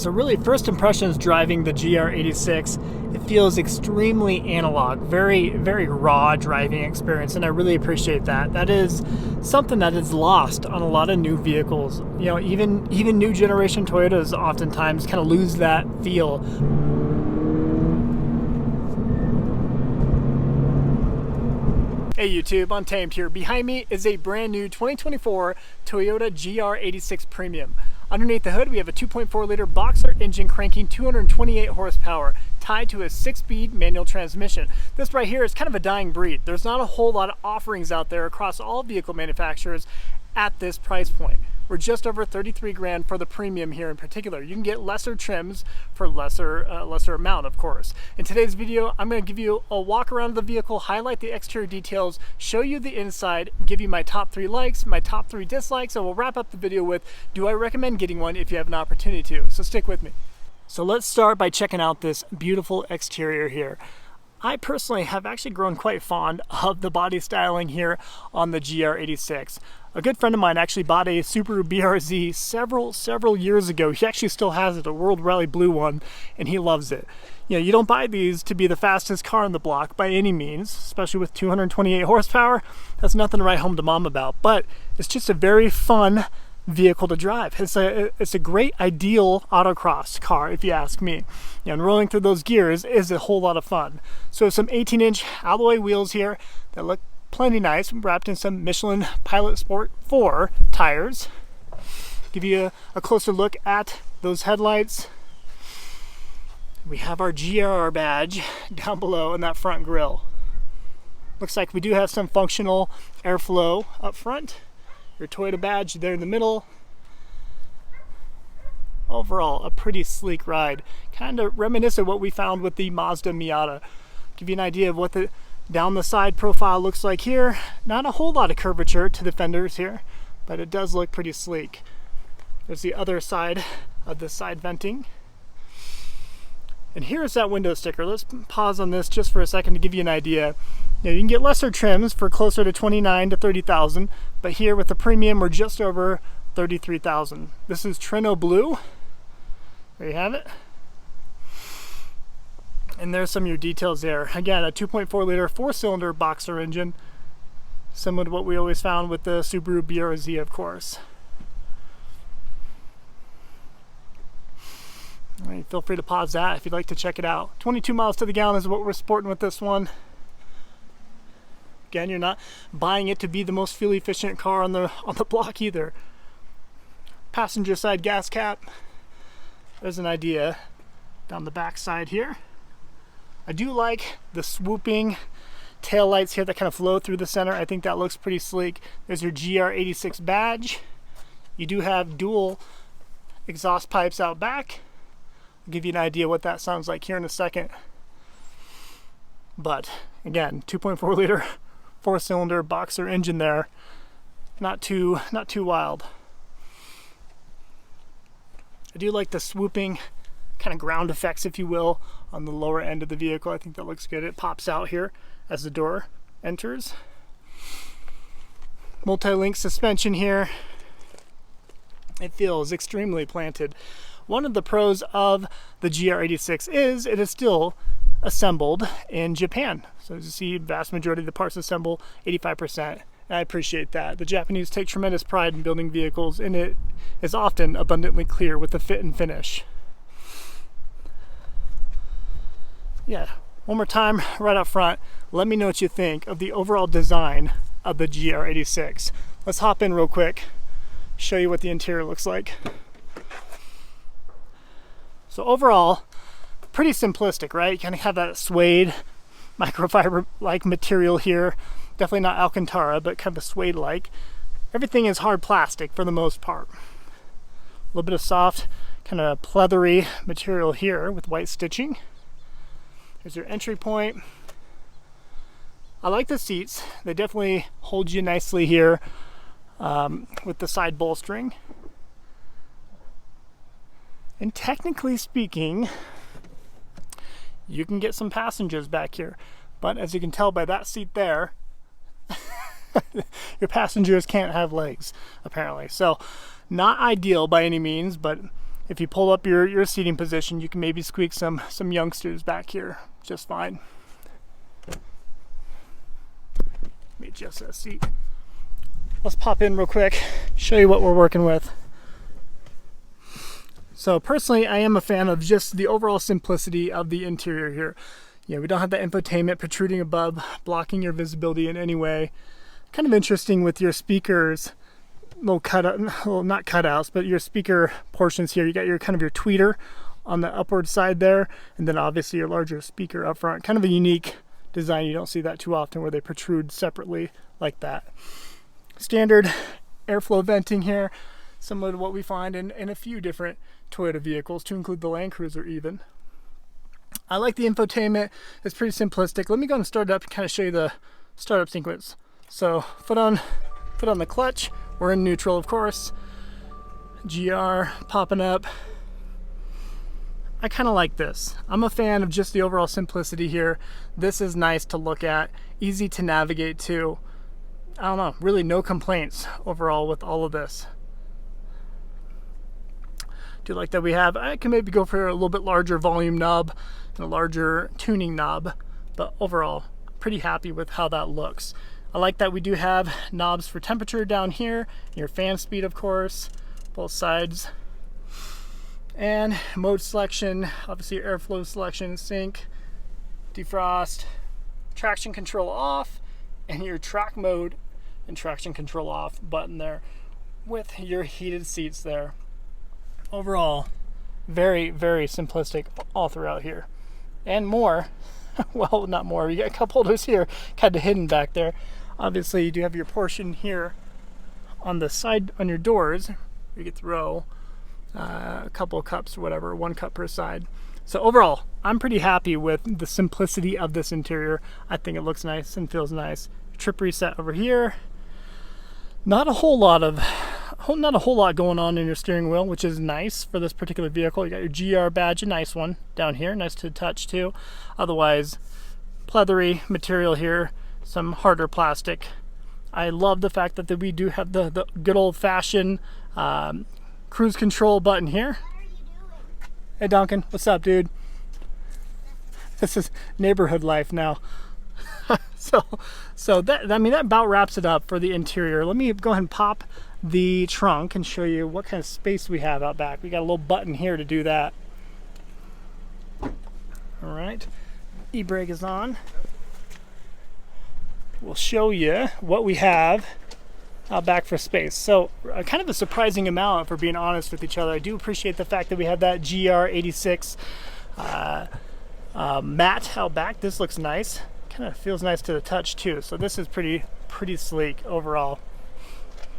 So really, first impressions driving the GR86, it feels extremely analog, very raw driving experience, and I really appreciate that. That is something that is lost on a lot of new vehicles. You know, even new generation Toyotas oftentimes kind of lose that feel. Hey YouTube, Untamed here. Behind me is a brand new 2024 Toyota GR86 Premium. Underneath the hood, we have a 2.4 liter boxer engine cranking 228 horsepower, tied to a 6-speed manual transmission. This right here is kind of a dying breed. There's not a whole lot of offerings out there across all vehicle manufacturers at this price point. We're just over 33 grand for the Premium here in particular. You can get lesser trims for lesser amount, of course. In today's video, I'm going to give you a walk around the vehicle, highlight the exterior details, show you the inside, give you my top 3 likes, my top 3 dislikes, and we'll wrap up the video with, do I recommend getting one if you have an opportunity to? So stick with me. So let's start by checking out this beautiful exterior here. I personally have actually grown quite fond of the body styling here on the GR86. A good friend of mine actually bought a Subaru BRZ several years ago. He actually still has it, a World Rally Blue one, and he loves it. You know, you don't buy these to be the fastest car on the block by any means, especially with 228 horsepower. That's nothing to write home to mom about, but it's just a very fun vehicle to drive. It's a great ideal autocross car, if you ask me. You know, and rolling through those gears is a whole lot of fun. So some 18-inch alloy wheels here that look plenty nice, wrapped in some Michelin Pilot Sport 4 tires. Give you a closer look at those headlights. We have our GR badge down below in that front grille. Looks like we do have some functional airflow up front. Your Toyota badge there in the middle. Overall, a pretty sleek ride. Kind of reminiscent of what we found with the Mazda Miata. Give you an idea of what the down the side profile looks like here. Not a whole lot of curvature to the fenders here, but it does look pretty sleek. There's the other side of the side venting. And here's that window sticker. Let's pause on this just for a second to give you an idea. Now, you can get lesser trims for closer to 29 to 30,000, but here with the Premium, we're just over 33,000. This is Trino Blue. There you have it. And there's some of your details there. Again, a 2.4 liter 4-cylinder boxer engine, similar to what we always found with the Subaru BRZ, of course. All right, feel free to pause that if you'd like to check it out. 22 miles to the gallon is what we're sporting with this one. Again, you're not buying it to be the most fuel efficient car on the block either. Passenger side gas cap. There's an idea down the back side here. I do like the swooping tail lights here that kind of flow through the center. I think that looks pretty sleek. There's your GR86 badge. You do have dual exhaust pipes out back. I'll give you an idea what that sounds like here in a second. But again, 2.4 liter 4-cylinder boxer engine there. Not too wild. I do like the swooping kind of ground effects, if you will, on the lower end of the vehicle. I think that looks good. It pops out here as the door enters. Multi-link suspension here. It feels extremely planted. One of the pros of the GR86 is it is still assembled in Japan. So as you see, vast majority of the parts assemble, 85%. And I appreciate that. The Japanese take tremendous pride in building vehicles, and it is often abundantly clear with the fit and finish. Yeah, one more time right up front, let me know what you think of the overall design of the GR86. Let's hop in real quick, show you what the interior looks like. So overall, pretty simplistic, right? You kind of have that suede microfiber-like material here. Definitely not Alcantara, but kind of a suede-like. Everything is hard plastic for the most part. A little bit of soft, kind of pleathery material here with white stitching. Here's your entry point. I like the seats. They definitely hold you nicely here with the side bolstering. And technically speaking, you can get some passengers back here. But as you can tell by that seat there, your passengers can't have legs, apparently. So not ideal by any means, but if you pull up your seating position, you can maybe squeak some youngsters back here just fine. Let me adjust that seat. Let's pop in real quick, show you what we're working with. So personally, I am a fan of just the overall simplicity of the interior here. You know, we don't have the infotainment protruding above, blocking your visibility in any way. Kind of interesting with your speakers, little cutout, well, not cutouts, but your speaker portions here. You got your kind of your tweeter on the upward side there, and then obviously your larger speaker up front. Kind of a unique design. You don't see that too often where they protrude separately like that. Standard airflow venting here, similar to what we find in a few different Toyota vehicles, to include the Land Cruiser even. I like the infotainment. It's pretty simplistic. Let me go and start it up and kind of show you the startup sequence. So foot on the clutch. We're in neutral, of course. GR popping up. I kind of like this. I'm a fan of just the overall simplicity here. This is nice to look at, easy to navigate to. I don't know, really no complaints overall with all of this. Do like that we have, I can maybe go for a little bit larger volume knob and a larger tuning knob, but overall pretty happy with how that looks. I like that we do have knobs for temperature down here, your fan speed of course, both sides, and mode selection, obviously your airflow selection, sync, defrost, traction control off, and your track mode and traction control off button there with your heated seats there. Overall, very, very simplistic all throughout here. And more, well, not more, you got cup holders here, kind of hidden back there. Obviously, you do have your portion here on the side, on your doors. You get to throw a couple of cups or whatever, 1 cup per side. So overall, I'm pretty happy with the simplicity of this interior. I think it looks nice and feels nice. Trip reset over here. Not a whole lot going on in your steering wheel, which is nice for this particular vehicle. You got your GR badge, a nice one down here, nice to touch too. Otherwise, pleathery material here, some harder plastic. I love the fact that we do have the good old-fashioned cruise control button here. Hey Duncan, what's up, dude? This is neighborhood life now. so that, I mean, that about wraps it up for the interior. Let me go ahead and pop the trunk and show you what kind of space we have out back. We got a little button here to do that. All right, e-brake is on. We'll show you what we have out back for space. So kind of a surprising amount, for being honest with each other. I do appreciate the fact that we have that GR86 matte out back. This looks nice. Kind of feels nice to the touch too. So this is pretty sleek overall.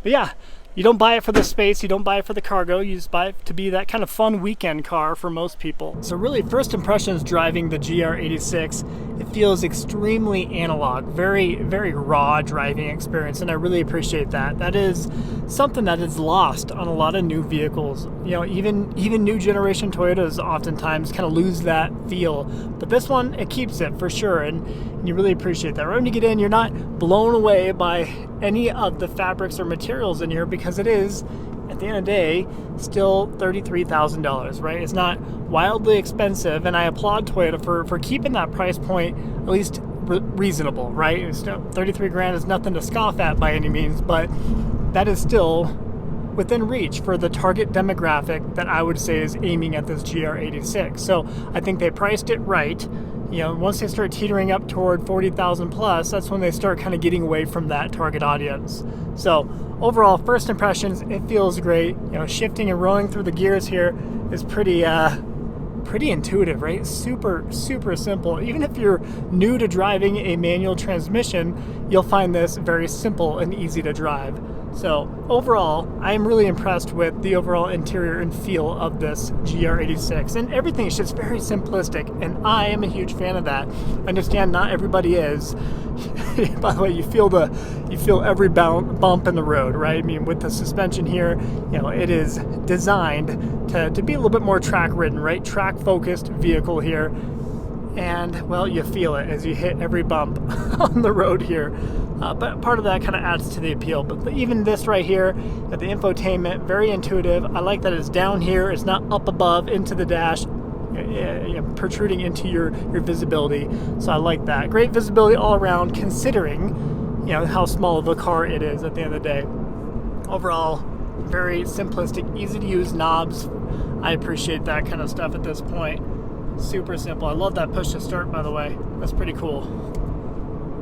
But yeah, you don't buy it for the space, you don't buy it for the cargo, you just buy it to be that kind of fun weekend car for most people. So really, first impressions driving the GR86, it feels extremely analog, very raw driving experience, and I really appreciate that. That is something that is lost on a lot of new vehicles. You know, even new generation Toyotas oftentimes kind of lose that feel, but this one, it keeps it for sure, and you really appreciate that. Right when you get in, you're not blown away by any of the fabrics or materials in here, because it is, at the end of the day, still $33,000, right? It's not wildly expensive, and I applaud Toyota for keeping that price point at least reasonable, right? It's still, 33 grand is nothing to scoff at by any means, but that is still within reach for the target demographic that I would say is aiming at this GR86. So I think they priced it right. You know, once they start teetering up toward 40,000 plus, that's when they start kind of getting away from that target audience. So overall, first impressions, it feels great. You know, shifting and rolling through the gears here is pretty intuitive, right? Super simple. Even if you're new to driving a manual transmission, you'll find this very simple and easy to drive. So overall, I am really impressed with the overall interior and feel of this GR86, and everything is just very simplistic, and I am a huge fan of that. I understand not everybody is. By the way, you feel every bump in the road, right? I mean, with the suspension here, you know, it is designed to be a little bit more track ridden, right? Track focused vehicle here. And well, you feel it as you hit every bump on the road here. but part of that kind of adds to the appeal. But even this right here, the infotainment, very intuitive. I like that it's down here, it's not up above into the dash, protruding into your visibility. So I like that. Great visibility all around, considering how small of a car it is at the end of the day. Overall, very simplistic, easy to use knobs. I appreciate that kind of stuff at this point. Super simple. I love that push to start, by the way. That's pretty cool.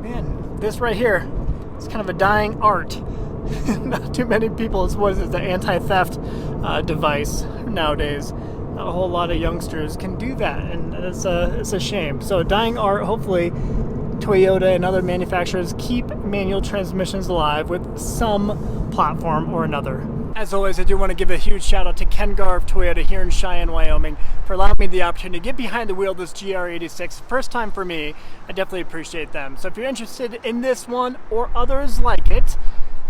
Man, this right here, it's kind of a dying art. Not too many people, what is it, the anti-theft device nowadays. Not a whole lot of youngsters can do that, and it's a shame. So dying art. Hopefully Toyota and other manufacturers keep manual transmissions alive with some platform or another. As always, I do want to give a huge shout out to Ken Garv Toyota here in Cheyenne, Wyoming, for allowing me the opportunity to get behind the wheel of this GR86. First time for me. I definitely appreciate them. So if you're interested in this one or others like it,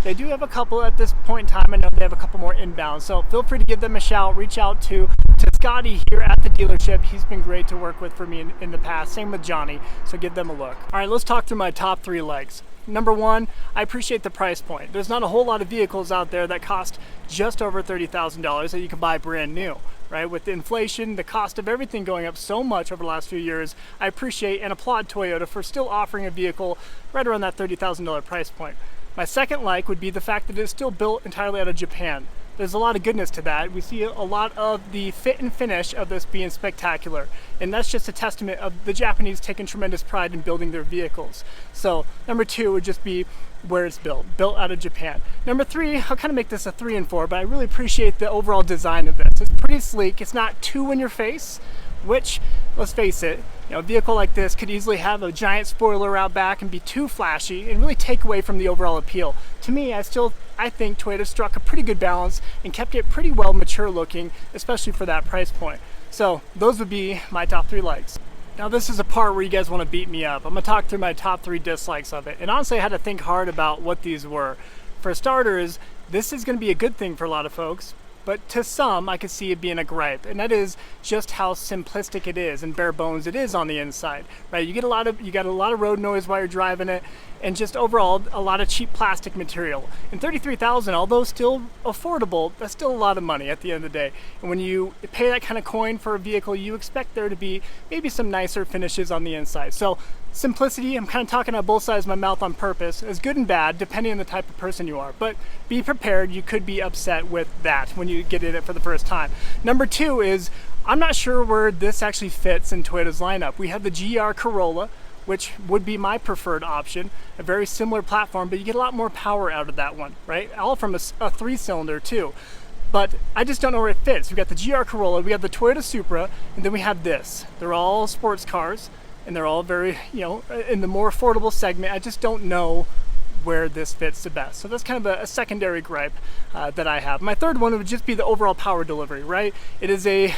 they do have a couple at this point in time. I know they have a couple more inbound, so feel free to give them a shout. Reach out to Scotty here at the dealership. He's been great to work with for me in the past. Same with Johnny, so give them a look. All right, let's talk through my top 3 likes. Number 1, I appreciate the price point. There's not a whole lot of vehicles out there that cost just over $30,000 that you can buy brand new, right? With the inflation, the cost of everything going up so much over the last few years, I appreciate and applaud Toyota for still offering a vehicle right around that $30,000 price point. My second like would be the fact that it's still built entirely out of Japan. There's a lot of goodness to that. We see a lot of the fit and finish of this being spectacular. And that's just a testament of the Japanese taking tremendous pride in building their vehicles. So number 2 would just be where it's built out of Japan. Number 3, I'll kind of make this a 3 and 4, but I really appreciate the overall design of this. It's pretty sleek. It's not too in your face, which, let's face it, a vehicle like this could easily have a giant spoiler out back and be too flashy and really take away from the overall appeal. To me, I think Toyota struck a pretty good balance and kept it pretty well mature looking, especially for that price point. So those would be my top 3 likes. Now this is a part where you guys want to beat me up. I'm going to talk through my top 3 dislikes of it. And honestly, I had to think hard about what these were. For starters, this is going to be a good thing for a lot of folks, but to some, I could see it being a gripe, and that is just how simplistic it is and bare bones it is on the inside, right? You got a lot of road noise while you're driving it, and just overall a lot of cheap plastic material. And $33,000, although still affordable, that's still a lot of money at the end of the day. And when you pay that kind of coin for a vehicle, you expect there to be maybe some nicer finishes on the inside. So simplicity, I'm kind of talking out both sides of my mouth on purpose, is good and bad depending on the type of person you are. But be prepared, you could be upset with that when you get in it for the first time. Number 2 is, I'm not sure where this actually fits in Toyota's lineup. We have the GR Corolla, which would be my preferred option, a very similar platform, but you get a lot more power out of that one, right? All from a 3-cylinder too. But I just don't know where it fits. We've got the GR Corolla, we have the Toyota Supra, and then we have this. They're all sports cars, and they're all very, in the more affordable segment. I just don't know where this fits the best. So that's kind of a secondary gripe that I have. My third one would just be the overall power delivery, right? It is a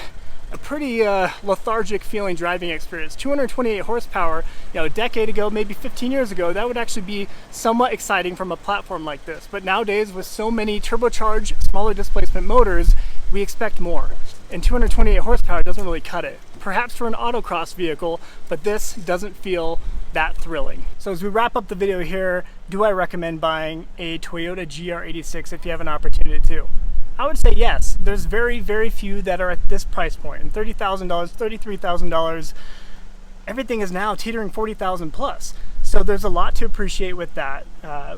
pretty lethargic feeling driving experience. 228 horsepower, a decade ago, maybe 15 years ago, that would actually be somewhat exciting from a platform like this. But nowadays, with so many turbocharged, smaller displacement motors, we expect more. And 228 horsepower doesn't really cut it. Perhaps for an autocross vehicle, but this doesn't feel that thrilling. So as we wrap up the video here, do I recommend buying a Toyota GR86 if you have an opportunity to? I would say yes. There's very, very few that are at this price point. And $30,000, $33,000, everything is now teetering $40,000 plus. So there's a lot to appreciate with that,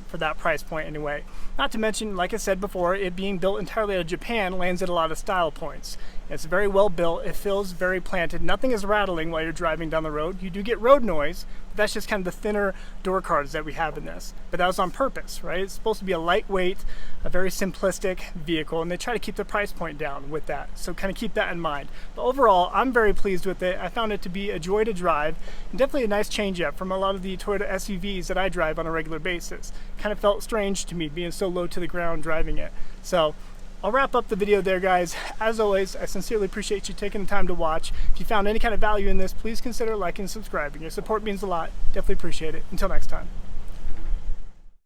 for that price point anyway. Not to mention, like I said before, it being built entirely out of Japan lands at a lot of style points. It's very well built, it feels very planted, nothing is rattling while you're driving down the road. You do get road noise, but that's just kind of the thinner door cards that we have in this. But that was on purpose, right? It's supposed to be a lightweight, a very simplistic vehicle, and they try to keep the price point down with that. So kind of keep that in mind. But overall, I'm very pleased with it. I found it to be a joy to drive, and definitely a nice change up from a lot of the Toyota SUVs that I drive on a regular basis. Kind of felt strange to me being so low to the ground driving it. So I'll wrap up the video there, guys. As always, I sincerely appreciate you taking the time to watch. If you found any kind of value in this, please consider liking and subscribing. Your support means a lot. Definitely appreciate it. Until next time.